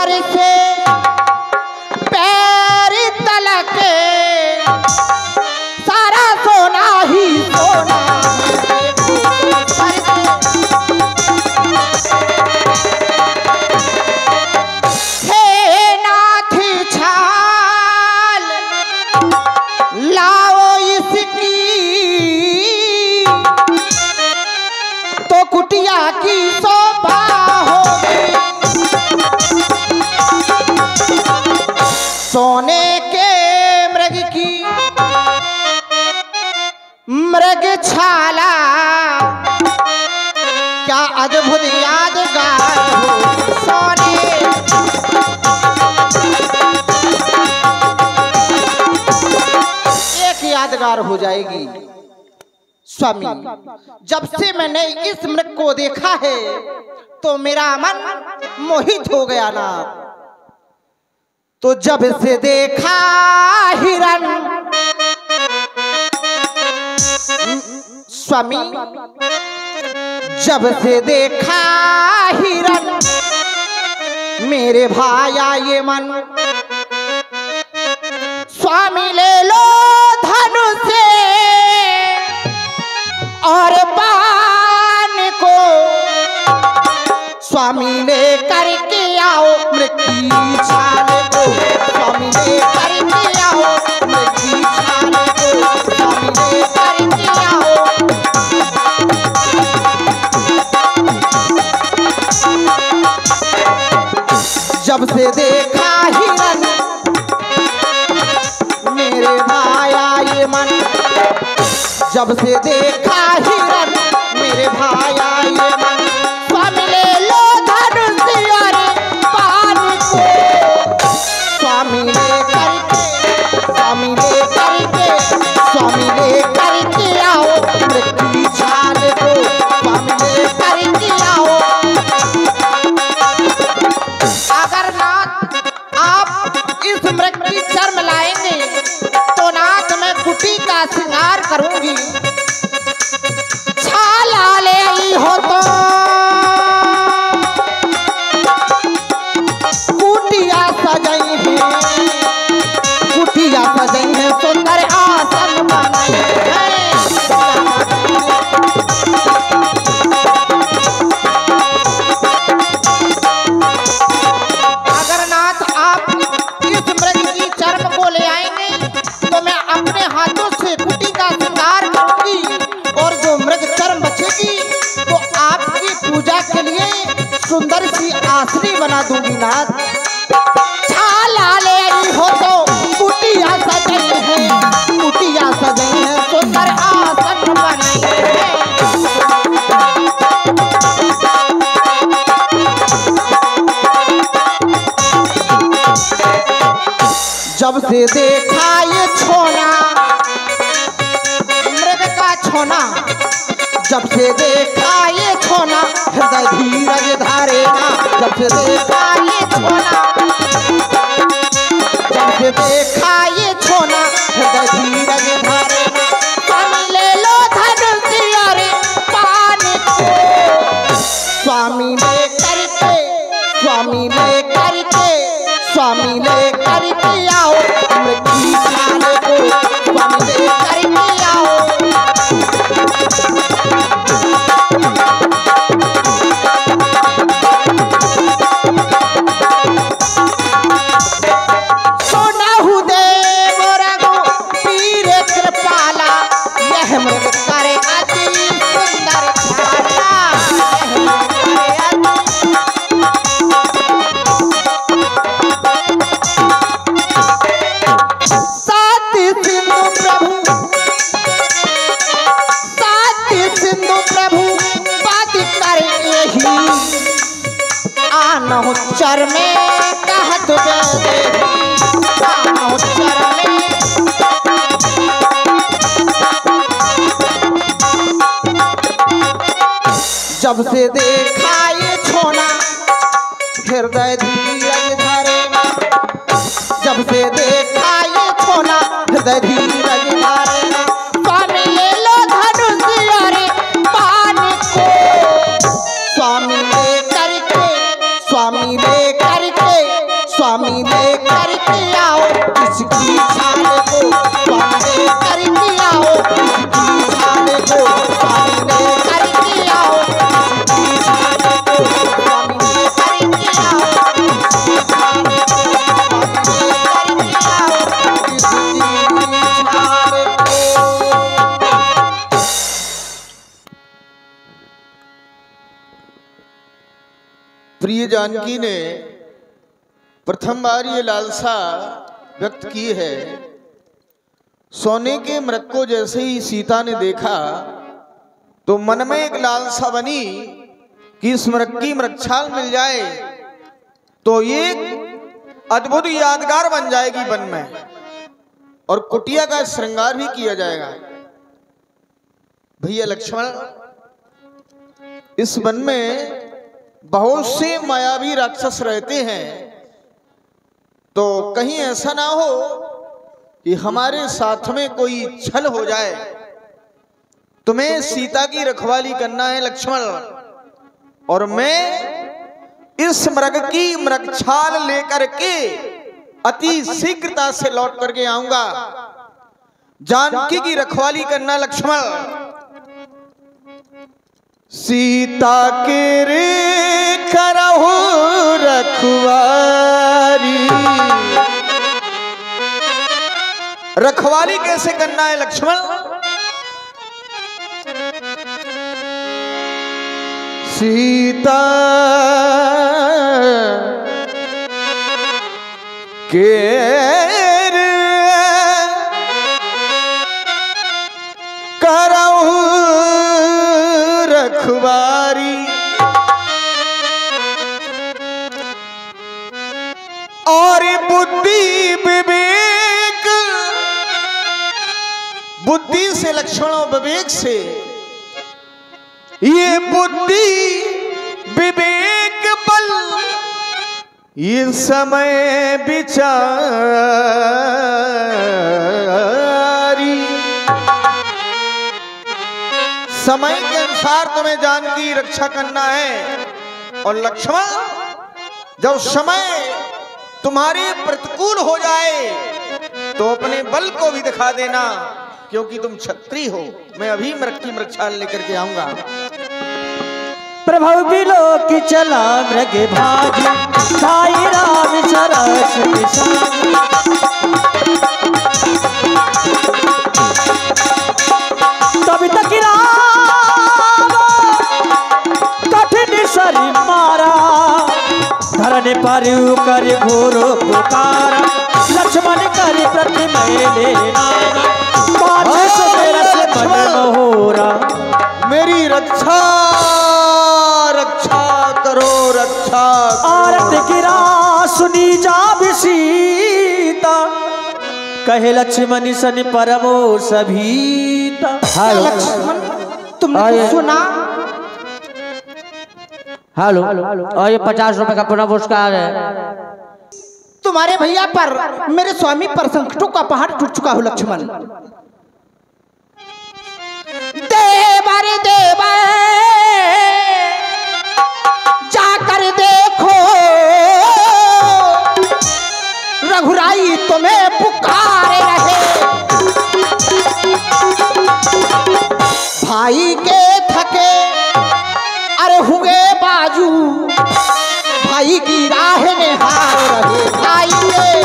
Sir से पैर तलक सारा सोना ही सोना। कुटिया की शोभा होगी सोने के मृग की मृगशाला क्या अद्भुत यादगार हो सोने। एक यादगार हो जाएगी स्वामी। जब से मैंने इस मृग को देखा है तो मेरा मन मोहित हो गया ना। तो जब से देखा हिरन स्वामी, जब से देखा हिरन मेरे भाया ये मन। स्वामी ले लो धनुष और बाण को, स्वामी ले करके आओ मृग की छाल को। स्वामी ले करके आओ मृग की छाल को। स्वामी ले करके आओ। जब से देखा हिरन मेरे भाया ये मन। जब से देखा हिरन मेरे भाया ये मन। स्वामी ले लो धनुष और बाण को। स्वामी ले करके, स्वामी ले करके, स्वामी ले करके आओ मृग की छाल को। स्वामी ले करके आओ। अगर नाथ आप इस मृग की चर्म लाएंगे तो नाथ मैं कुटी का श्रृंगार करूंगी। छाला ले आई हो तो कुटिया सजाई है, कुटिया सजाई है, सुंदर आसन बनाई है। अगर नाथ आप इस मृग की चर्म को ले आएंगे तो मैं अपने हाथों से कुटी का श्रृंगार करूंगी और जो मृग चर्म बचेगी तो आपकी पूजा के लिए सुंदर सी आसनी बना दूंगी नाथ। छाला ले आई हो तो कुटिया सजाई है, कुटिया सजाई है, सुंदर आसन बनाई है। जब से देखा ये छोना मृग का छोना, जब से देखा ये छोना हृदय धीरज धारेगा। जब से देखा ये छोना, जब से देखा ये छोना हृदय धीरज धारेगा। स्वामी ले लो धनुष और बाण को। स्वामी ले करके, स्वामी ले करके, स्वामी ले करके आओ मृग की छाल को। स्वामी ले करके आओ। सोनाहु देव रघु पीर कृपाला यह मृग करे अति सुंदर छाला। चर में कहत चर में। जब से देखा ये छोना हृदय धीरज धरेगा। जब से देखा ये छोना हृदय धीरज धरेगा। स्वामी ले लो धनुष और बाण को। स्वामी ले करके, स्वामी ले करके, जानकी ने प्रथम बार ये लालसा व्यक्त की है। सोने के मृग को जैसे ही सीता ने देखा तो मन में एक लालसा बनी कि इस मृग की मृगछाल मिल जाए तो ये अद्भुत यादगार बन जाएगी वन में, और कुटिया का श्रृंगार भी किया जाएगा। भैया लक्ष्मण, इस वन में बहुत से मायावी राक्षस रहते हैं, तो कहीं ऐसा ना हो कि हमारे साथ में कोई छल हो जाए। तुम्हें सीता की रखवाली करना है लक्ष्मण, और मैं इस मृग की मृगछाल लेकर के अति शीघ्रता से लौट करके आऊंगा। जानकी की रखवाली करना लक्ष्मण। सीता के रे करहु रखवारी। रखवाली कैसे करना है लक्ष्मण? सीता के करहु रखवारी, और बुद्धि विवेक, बुद्धि से लक्ष्मणों विवेक से, ये बुद्धि विवेक बल ये समय विचारी। समय के अनुसार तुम्हें जानकी रक्षा करना है। और लक्ष्मण, जब समय तुम्हारे प्रतिकूल हो जाए तो अपने बल को भी दिखा देना, क्योंकि तुम क्षत्रिय हो। मैं अभी मृग की मृगछाल लेकर के आऊंगा। प्रभु बिलो की चला मृग भाजी, साई राम सरस तभी तक राम कठिन सरी मारा, धरने पर कर घोर पुकारा, लक्ष्मण कर प्रति लेना, मेरी रक्षा रक्षा करो, रक्षा आरत गिरा सुनी जा भी सीता, कहे लक्ष्मण सन परमो सभीता। लक्ष्मण, तुमने सुना? हेलो, और ये 50 रुपए का पुनः पुरस्कार है तुम्हारे भैया पर। मेरे स्वामी पर संकटों का पहाड़ टूट चुका हो लक्ष्मण। देवर देवर जाकर देखो, रघुराई तुम्हें पुकारे रहे। भाई के थके अरे हुए बाजू, भाई की राह में हार रहे। आइए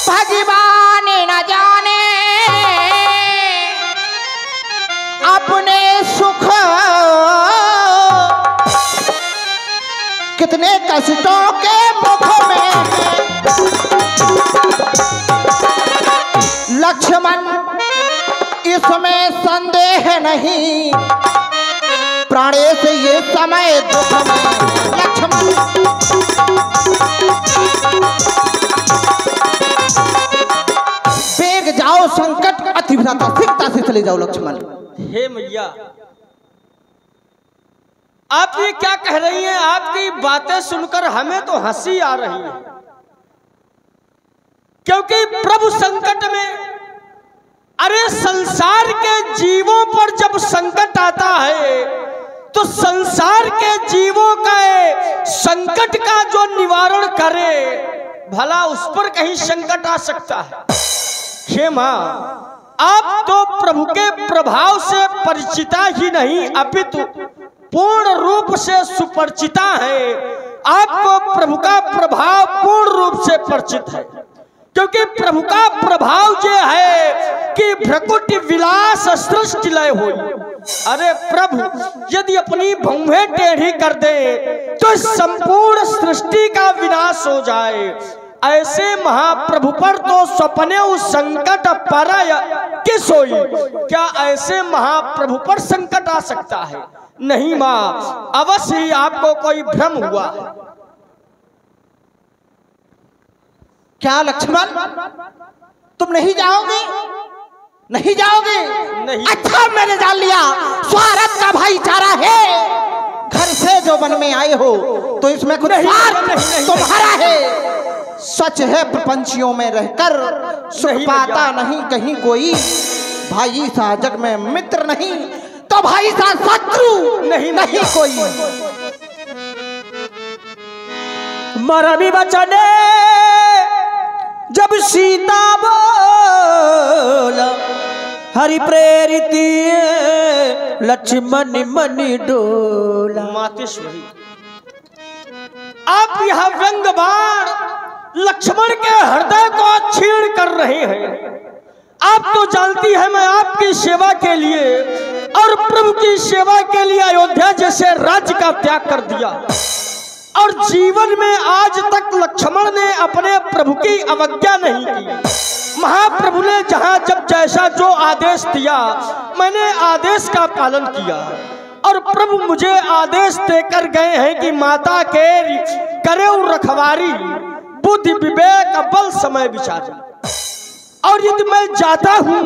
भगवान न जाने अपने सुख, कितने कष्टों के मुख में लक्ष्मण, इसमें संदेह नहीं, प्राणे से ये समय दुख में। लक्ष्मण, बेग जाओ, संकट अतिव्रता शीघ्रता से चले जाओ लक्ष्मण। हे मैया, आप ये क्या कह रही हैं? आपकी बातें सुनकर हमें तो हंसी आ रही है, क्योंकि प्रभु संकट में, अरे संसार के जीवों पर जब संकट आता है तो संसार के जीवों का संकट का जो निवारण करे, भला उस पर कहीं संकट आ सकता है? हे मां, आप तो प्रभु के प्रभाव से परिचिता ही नहीं अपितु पूर्ण रूप से सुपरिचिता है। आपको प्रभु का प्रभाव पूर्ण रूप से परिचित है, क्योंकि प्रभु का प्रभाव जो है कि भ्रकुटी विलास सृष्टि लय हो, अरे प्रभु, यदि अपनी भौहें टेढ़ी कर दे तो संपूर्ण सृष्टि का विनाश हो जाए। ऐसे महाप्रभु पर तो सपने उस संकट पर कि सोई। क्या ऐसे महाप्रभु पर संकट आ सकता है? नहीं माँ, अवश्य ही आपको कोई भ्रम हुआ है। क्या लक्ष्मण, तुम नहीं जाओगे? नहीं जाओगे? नहीं। अच्छा, मैंने जान लिया, स्वार्थ का भाईचारा है। घर से जो वन में आए हो तो इसमें कुछ स्वार्थ तुम्हारा है। सच है, प्रपंचियों में रहकर सुख पाता नहीं कहीं कोई। भाई सा जग में मित्र नहीं तो भाई सा शत्रु नहीं कोई। मरमी बचने जब सीता बोला, हरि प्रेरित लक्ष्मण मन डोला। मातेश्वरी, आप यह व्यंग बाण लक्ष्मण के हृदय को छीण कर रहे हैं। आप तो जानती है मैं आपकी सेवा के लिए और प्रभु की सेवा के लिए अयोध्या जैसे राज्य का त्याग कर दिया, और जीवन में आज तक लक्ष्मण ने अपने प्रभु की अवज्ञा नहीं की। महाप्रभु ने जहां जब जैसा जो आदेश दिया, मैंने आदेश का पालन किया। और प्रभु मुझे आदेश देकर गए हैं कि माता के करे रखवारी, बुद्धि विवेक बल समय विचारी। और यदि मैं जाता हूं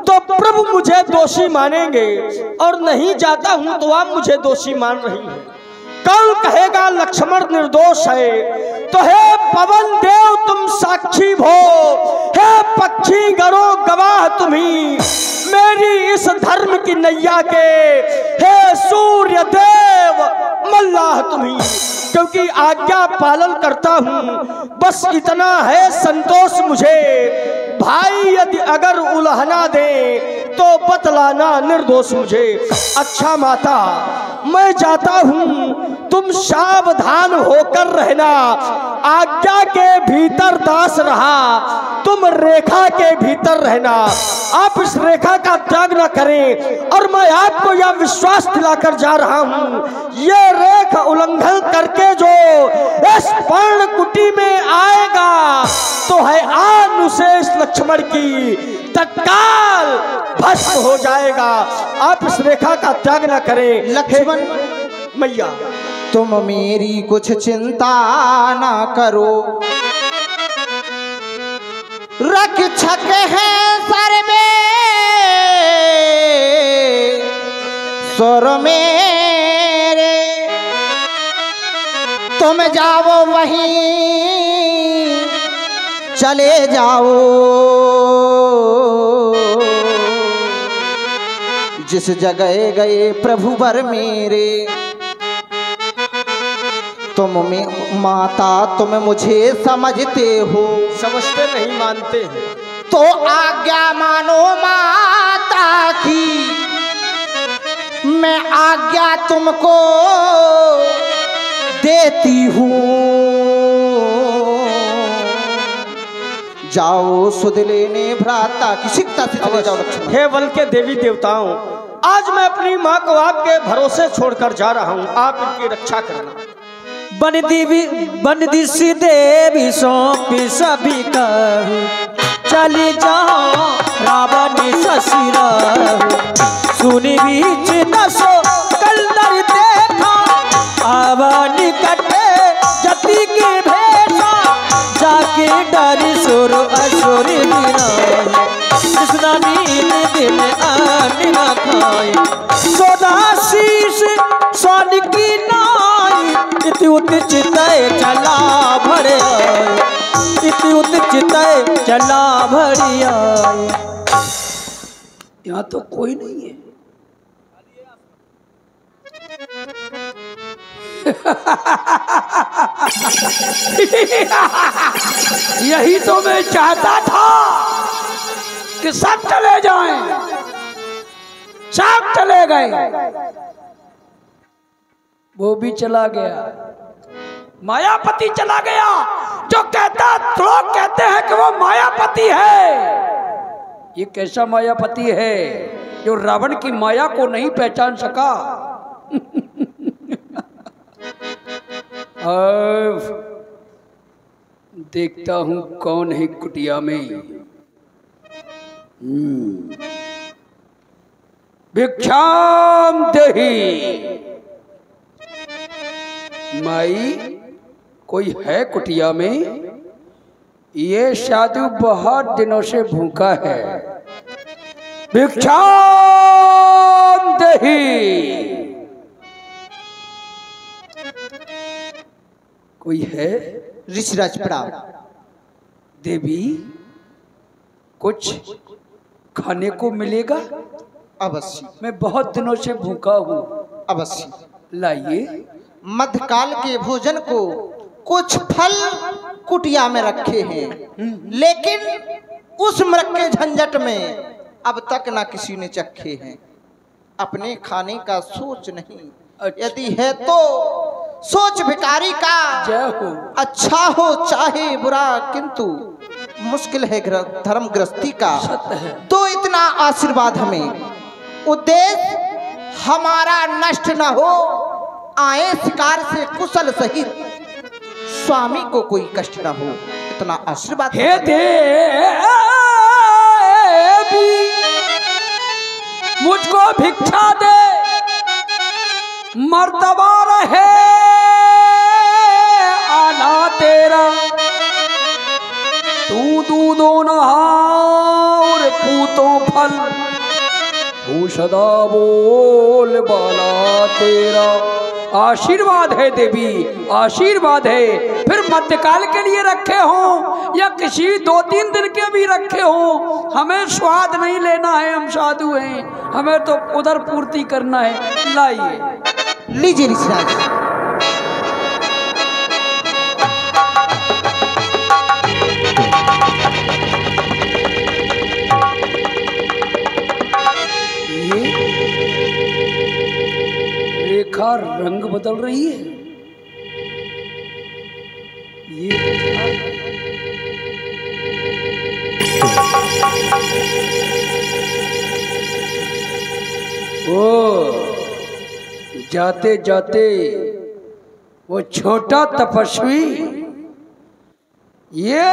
तो प्रभु मुझे दोषी मानेंगे, और नहीं जाता हूं तो आप मुझे दोषी मान रही हैं। कल कहेगा लक्ष्मण निर्दोष है, तो हे पवन देव तुम साक्षी भो, हे पक्षी गरो गवाह तुम्ही मेरी इस धर्म की नैया के, हे सूर्य देव मल्लाह तुम्ही। क्योंकि आज्ञा पालन करता हूँ, बस इतना है संतोष मुझे। भाई यदि अगर उल्हना दे तो बतलाना निर्दोष मुझे। अच्छा माता, मैं जाता हूँ, तुम सावधान होकर रहना। आज्ञा के भीतर दास रहा, तुम रेखा के भीतर रहना। आप इस रेखा का त्याग न करें। और मैं आपको यह विश्वास दिलाकर जा रहा हूँ, ये रेखा उल्लंघन करके जो इस पर्ण कुटी में आएगा तो है अनुशेष लक्ष्मण की तत्काल भस्म हो जाएगा। आप इस रेखा का त्याग न करें। लक्ष्मण मैया, तुम मेरी कुछ चिंता ना करो, रक्षक है सर में सुर मेरे। तुम जाओ वहीं चले जाओ, जिस जगह गए प्रभु वर मेरे। तुम में माता तुम मुझे समझते हो, समझते नहीं मानते हैं तो आज्ञा मानो माता की। मैं आज्ञा तुमको देती हूँ, जाओ सुध लेने भ्राता की सिकता से चले जाओ लक्ष्मण। हे बल के देवी देवताओं, आज मैं अपनी माँ को आपके भरोसे छोड़कर जा रहा हूँ। आप इनकी रक्षा करना। बन दिशी देवी सौंपी सभी कहूँ, चली जाओ रावण ससुर। सुनी बीच दसो कल्लर देखा, आवन कटे जति के भेषा। जाके डरी सुर असुर कृष्णा नील दिन आन न खाए। सोदाशीष स्वान की नाई, इति उचित चला भरे। इति उचित चला भरी आए। यहाँ तो कोई नहीं है। यही तो मैं चाहता था कि सब चले जाएं, सब चले गए। वो भी चला गया, मायापति चला गया। जो कहता, लोग कहते हैं कि वो मायापति है। ये कैसा मायापति है? जो रावण की माया को नहीं पहचान सका। अब देखता हूं कौन है कुटिया में। भिक्षाम देहि। माई कोई है कुटिया में? ये साधु बहुत दिनों से भूखा है। भिक्षाम देहि। कोई है? ऋषिराज प्रणाम। देवी कुछ खाने को मिलेगा? अवश्य। मैं बहुत दिनों से भूखा हूँ। अवश्य लाइए। मध्यकाल के भोजन को कुछ फल कुटिया में रखे हैं, लेकिन उस मृग के झंझट में अब तक ना किसी ने चखे हैं। अपने खाने का सोच नहीं, यदि है तो सोच भिखारी का। जय हो। अच्छा हो चाहे बुरा, किंतु मुश्किल है धर्म गृहस्थी का। तो इतना आशीर्वाद हमें, उद्देश्य हमारा नष्ट न हो, आए शिकार से कुशल सहित, स्वामी को कोई कष्ट न हो, इतना आशीर्वाद। हे देवी मुझको भिक्षा दे, मर्तबा रहे आला तेरा। तू दूधो नहार पूतों फल, तू सदा बोल बाला तेरा। आशीर्वाद है देवी, आशीर्वाद है। फिर मध्यकाल के लिए रखे हो या किसी 2-3 दिन के भी रखे हो, हमें स्वाद नहीं लेना है। हम साधु हैं, हमें तो उधर पूर्ति करना है। लाइए। लीजिए ऋषिराज। रेखा रंग बदल रही है। ये ओ जाते जाते वो छोटा तपस्वी ये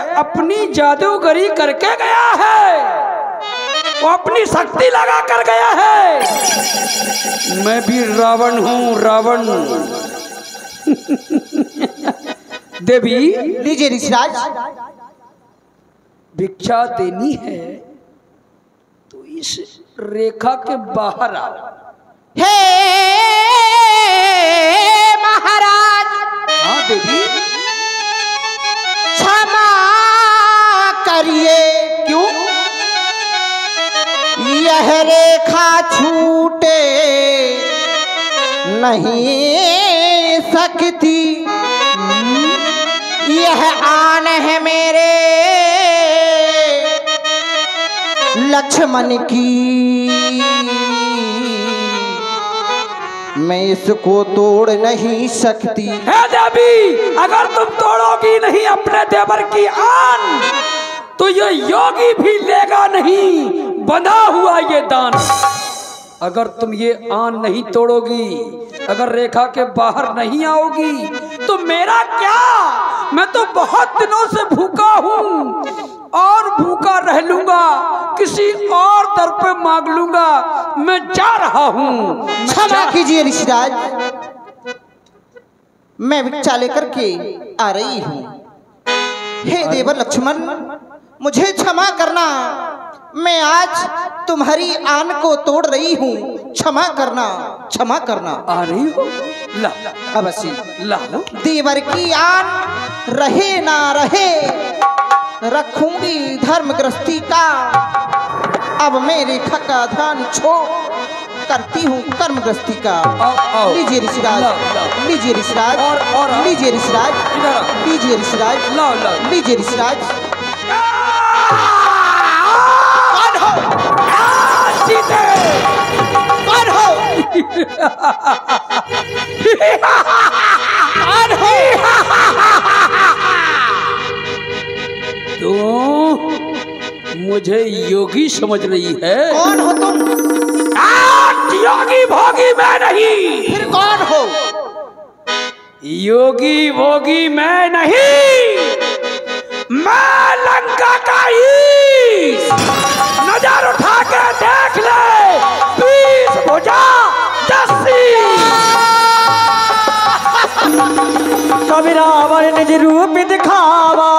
अपनी जादूगरी करके गया है। वो अपनी शक्ति लगा कर गया है। मैं भी रावण हूं, रावण। देवी लीजिए ऋषिराज। भिक्षा देनी है तो इस रेखा के बाहर आ। हे महाराज। हाँ देवी। क्षमा करिए। क्यों? यह रेखा छूटे नहीं सकती, यह आन है मेरे लक्ष्मण की, मैं इसको तोड़ नहीं सकती। है देवी, अगर तुम तोड़ोगी नहीं अपने देवर की आन, तो ये योगी भी लेगा नहीं बंधा हुआ ये दान। अगर तुम ये आन नहीं तोड़ोगी, अगर रेखा के बाहर नहीं आओगी, तो मेरा क्या? मैं तो बहुत दिनों से भूखा हूँ और भूखा रह लूंगा, किसी और दर पे मांग लूंगा। मैं जा रहा हूँ। क्षमा कीजिए ऋषिराज, मैं भिक्षा लेकर के आ रही हूँ। हे देवर लक्ष्मण, मुझे क्षमा करना, मैं आज तुम्हारी आन को तोड़ रही हूँ। क्षमा करना, क्षमा करना। आ रही हो? ला अवश्य। ला। देवर की आन रहे ना रहे, रखूंगी धर्म गृहस्थी का। अब मैं रेखा का ध्यान छोड़ करती हूँ कर्म गृहस्थी का। लीजिए ऋषिराज, लीजिए ऋषिराज, लीजिए ऋषिराज, लीजिए ऋषिराज, लीजिए ऋषिराज। कौन हो? कौन हो? तो मुझे योगी समझ रही है? कौन हो तुम? योगी भोगी मैं नहीं। फिर कौन हो? योगी भोगी मैं नहीं, मैं लंका का ईश। नजर उठा के देख ले, 20 भुजा 10 कभी रावण निज रूप दिखावा,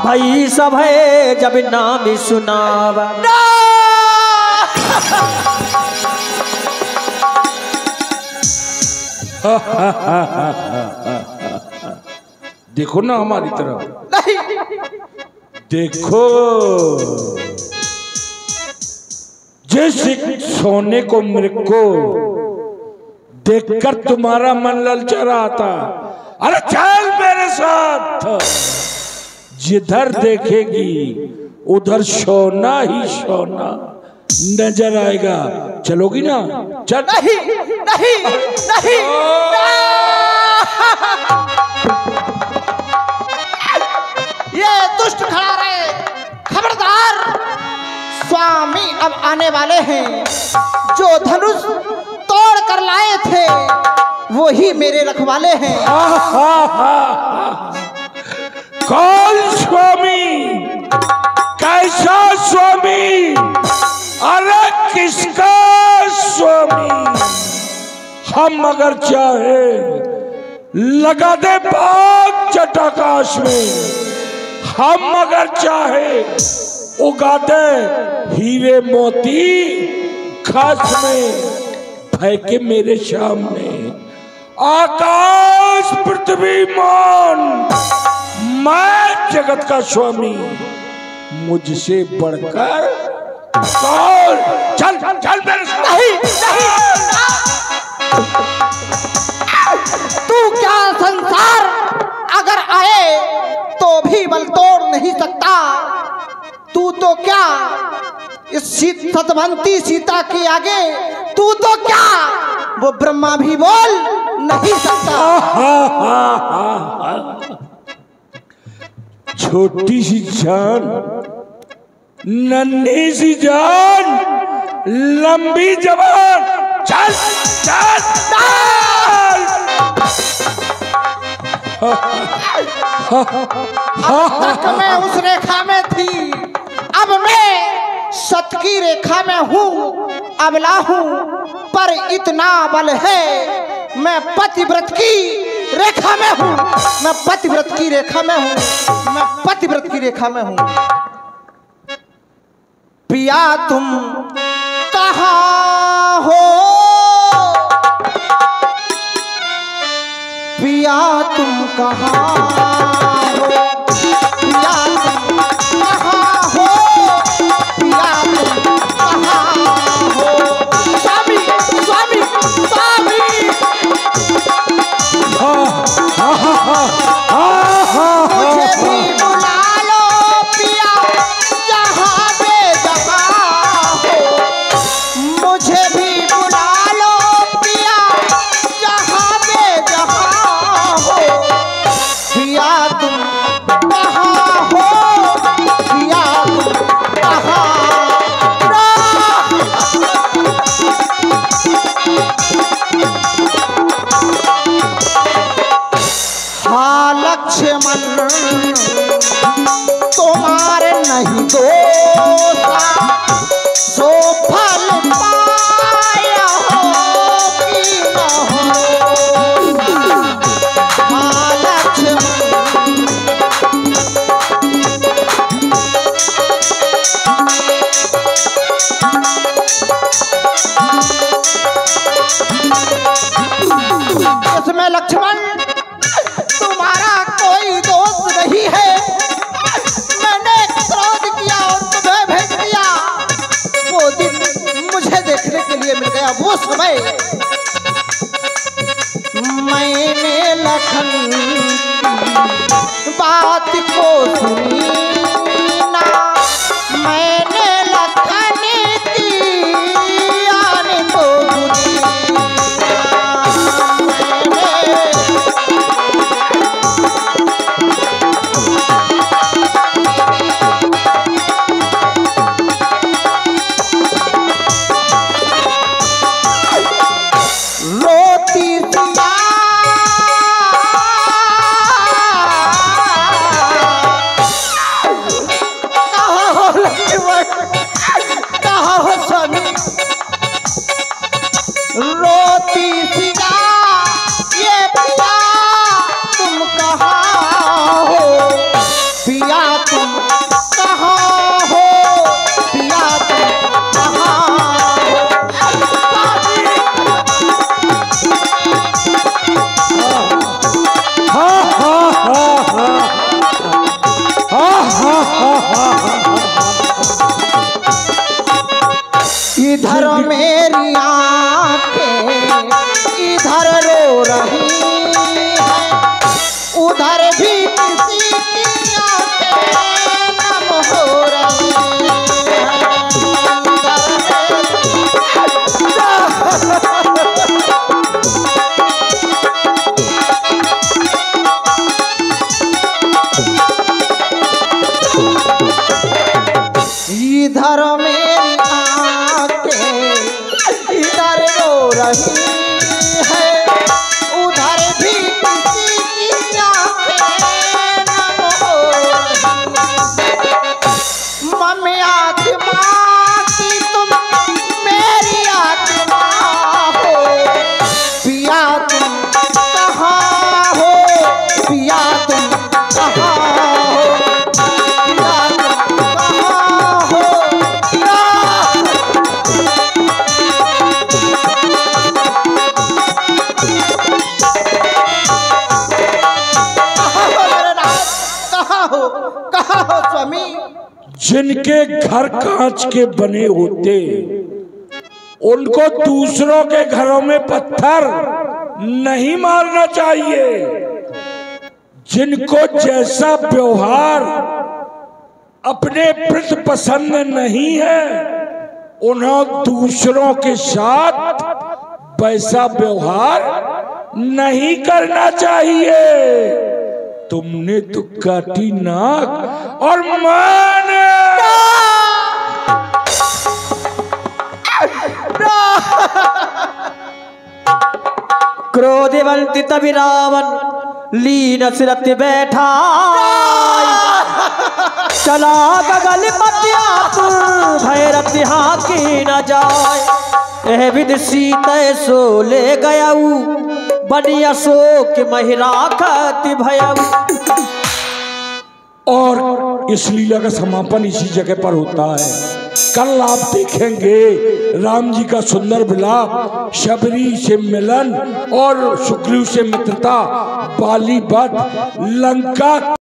भाई सब है जब नाम सुनावा। देखो ना हमारी तरफ, नहीं। देखो जिस सोने को मेरे को देखकर तुम्हारा मन ललचा रहा था, अरे चल मेरे साथ। जिधर देखेगी उधर सोना ही सोना नजर आएगा। चलोगी ना? चल। नहीं नहीं नहीं। ये दुष्ट खड़ा रहे, खबरदार। स्वामी अब आने वाले हैं। जो धनुष तोड़ कर लाए थे वो ही मेरे रखवाले हैं। कौन स्वामी? कैसा स्वामी? अरे किसका स्वामी? हम अगर चाहे लगा दे बाग चटाकाश में, हम अगर चाहे उगा दे हीरे मोती खास में, फेंके मेरे सामने आकाश पृथ्वी मान। मैं जगत का स्वामी, मुझसे बढ़कर कौन? चल चल चल मेरे साथ। नहीं तू क्या संसार अगर आए तो भी बल तोड़ नहीं सकता। तू तो क्या इस सतवंती सीता के आगे, तू तो क्या वो ब्रह्मा भी बोल नहीं सकता। छोटी सी जान, नन्ही सी जान, लंबी जबान। चल चल चल। तक मैं उस रेखा में थी, अब मैं सत की रेखा में हूँ। अबला हूँ पर इतना बल है, मैं पतिव्रत की रेखा में हूँ। मैं पतिव्रत की रेखा में हूँ। मैं पतिव्रत की रेखा में हूँ। पिया तुम कहाँ हो? पिया तुम कहाँ हो? पिया तुम कहाँ हो? पिया तुम कहाँ हो? स्वामी स्वामी स्वामी। मुझे भी बुला लो पिया, जहाँ पे जहाँ हो। मुझे भी बुला लो पिया, जहाँ पे जहाँ हो। पिया तुम कहाँ हो? पिया तुम कहाँ हाँ लक्ष्मण तुम्हारे नहीं दोसा, सो फल पाया हो कि न हो। हाँ लक्ष्मण इसमें लक्ष्मण तुम्हारा कोई दोष नहीं है। मैंने क्रोध किया और तुम्हें भेज दिया। वो दिन मुझे देखने के लिए मिल गया। वो समय मैंने लखन की बात को सुनी ना। मैंने लखन की आने को सुनी ना। रोती सिया ये पिया तुम कहाँ हो, पिया तुम कहाँ हो, पिया तुम कहाँ हो। इधर मेरी आंखें इधर रो रही हैं, उधर भी किसी की आंखें नम हो रही हैं। इधर मेरी इधर रो रही है, उधर भी किसी की आंखें नम हो रही। मम्मी आत्मा की तुम मेरी आत्मा हो, पिया तुम कहाँ हो, पिया तुम कहाँ हो, पिया तुम कहाँ हो। कहाँ हो स्वामी? जिनके घर कांच के बने होते उनको दूसरों के घरों में पत्थर नहीं मारना चाहिए। जिनको जैसा व्यवहार अपने प्रति पसंद नहीं है उन्हें दूसरों के साथ वैसा व्यवहार नहीं करना चाहिए। तुमने तो काटी नाक और मैंने क्रोधवंत तभी रावण लीन सिरत बैठा, चला गगल मत्यातुर भैरत यहाँ की न जाए। एह विद सीते सो ले गयाऊ, बनी अशोक महिराखत भयऊ। और इस लीला का समापन इसी जगह पर होता है। कल आप देखेंगे राम जी का सुंदर विलाप, शबरी से मिलन और सुग्रीव से मित्रता, बाली वध, लंका